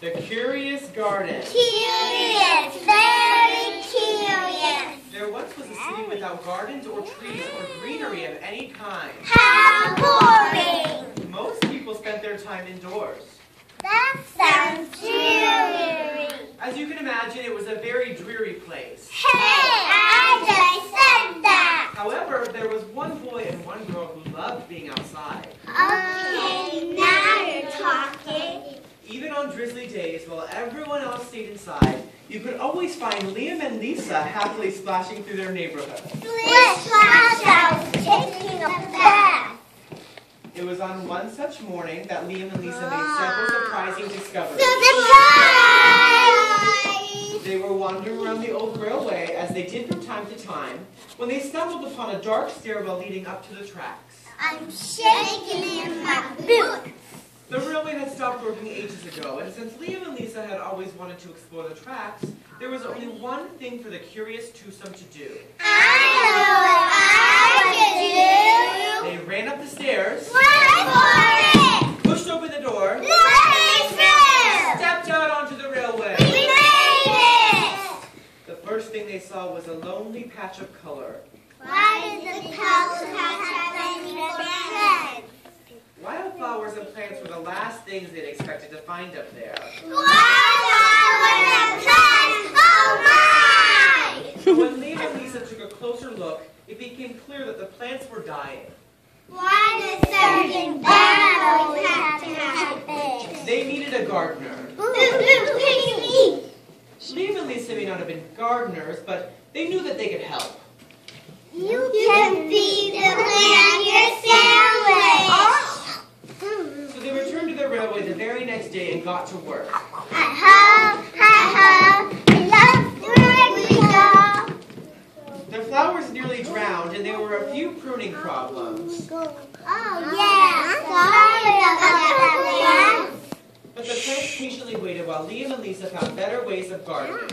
The Curious Garden. Curious, very curious. There once was a city without gardens or trees or greenery of any kind. How boring. Most people spent their time indoors. That sounds dreary. As you can imagine, it was a very dreary place. Hey, I just said that. However, there was one boy and one girl who loved being outside. Okay, now you're talking. Even on drizzly days, while everyone else stayed inside, you could always find Liam and Lisa happily splashing through their neighborhood. Splish, splash, I was taking a bath. It was on one such morning that Liam and Lisa made several surprising discoveries. Surprise! They were wandering around the old railway, as they did from time to time, when they stumbled upon a dark stairwell leading up to the tracks. I'm shaking in my boots. The railway had stopped working ages ago, and since Liam and Lisa had always wanted to explore the tracks, there was only one thing for the curious twosome to do. I know what I can They ran up the stairs, do. Run for it! pushed open the door, Let me through! stepped out onto the railway. We made it! The first thing they saw was a lonely patch of color. Why does the house have any friends? Wildflowers and plants were the last things they'd expected to find up there. Wildflowers and plants! Oh my! But when Liam and Lisa took a closer look, it became clear that the plants were dying. Why does something bad always have to happen? They needed a gardener. Pick me! Liam and Lisa may not have been gardeners, but they knew that they could help. You can feed the plant your sandwich! So they returned to the railway the very next day and got to work. Hi-ho, hi-ho, I love the Their flowers nearly drowned, and there were a few pruning problems. Oh yeah, sorry about that. But the plants patiently waited while Liam and Lisa found better ways of gardening.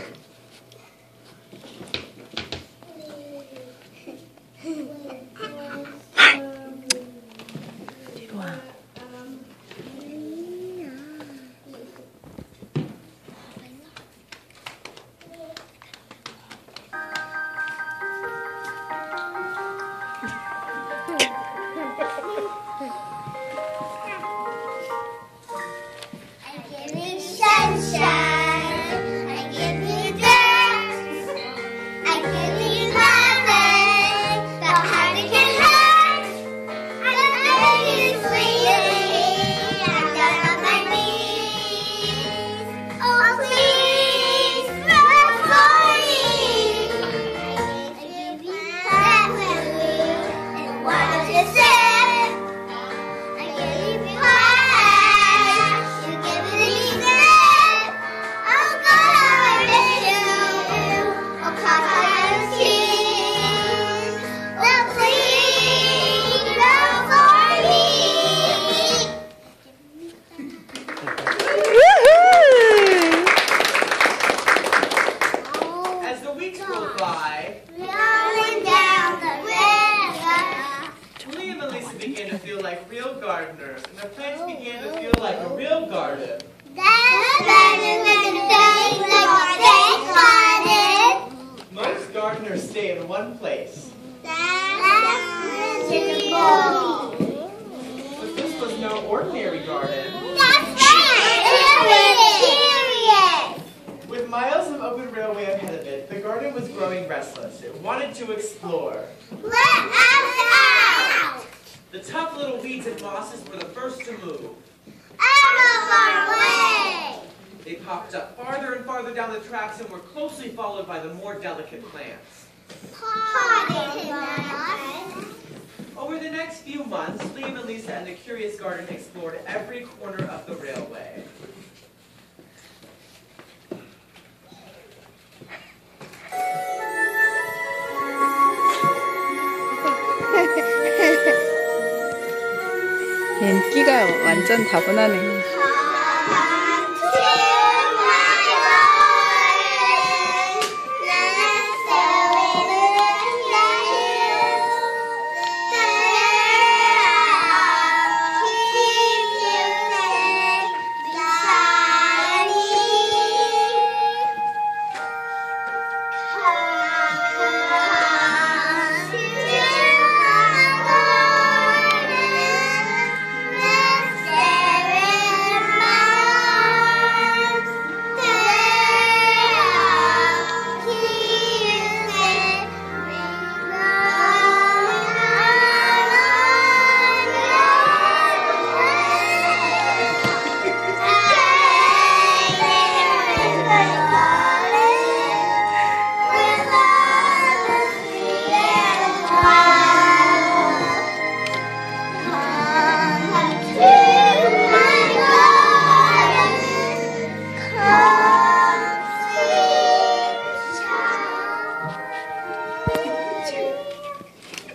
Over the next few months, Liam and Lisa and the Curious Garden explored every corner of the railway. 인기가 완전 다분하네.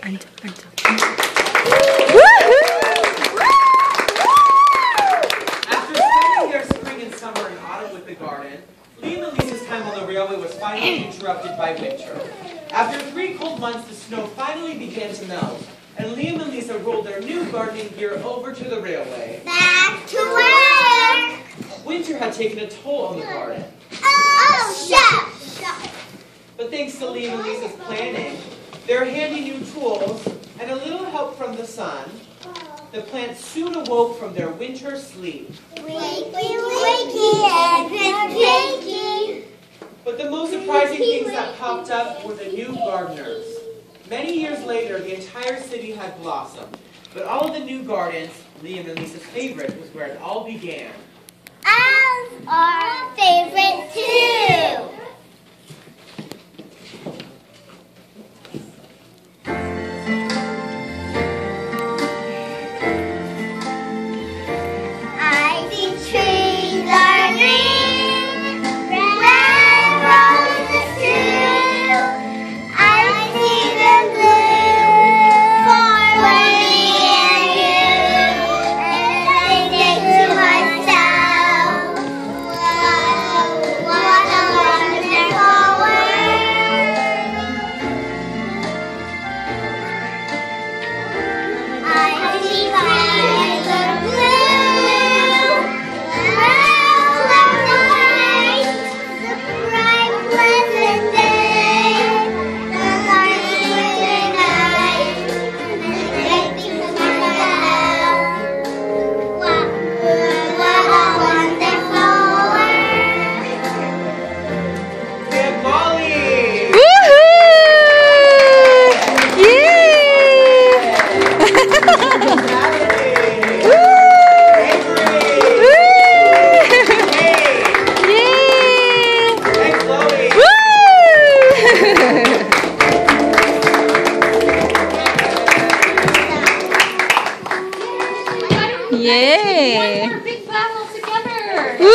앉아, 앉아. After spending their spring and summer and autumn with the garden, Liam and Lisa's time on the railway was finally interrupted by winter. After 3 cold months, the snow finally began to melt, and Liam and Lisa rolled their new gardening gear over to the railway. Back to work. Winter had taken a toll on the garden, Oh, shucks. but thanks to Liam and Lisa's planning, their handy new tools, and a little help from the sun, the plants soon awoke from their winter sleep. Wakey, wakey, and wakey. But the most surprising things that popped up were the new gardeners. Many years later, the entire city had blossomed, but all of the new gardens, Liam and Lisa's favorite, was where it all began. Ours are favorite too. I see trees are green, red roses too. I see them blue for me and you, and I think to myself, wow, what a wonderful world. I see skies of blue, clouds of white, the bright pleasant day, the starry clear night, and the great things of myself. What a wonderful world. We have Molly! Woohoo! Yay! Natalie! Woo! Avery! Woo! Kate! Yay! And Chloe! Woo! Yay! Our big battle together. Woo!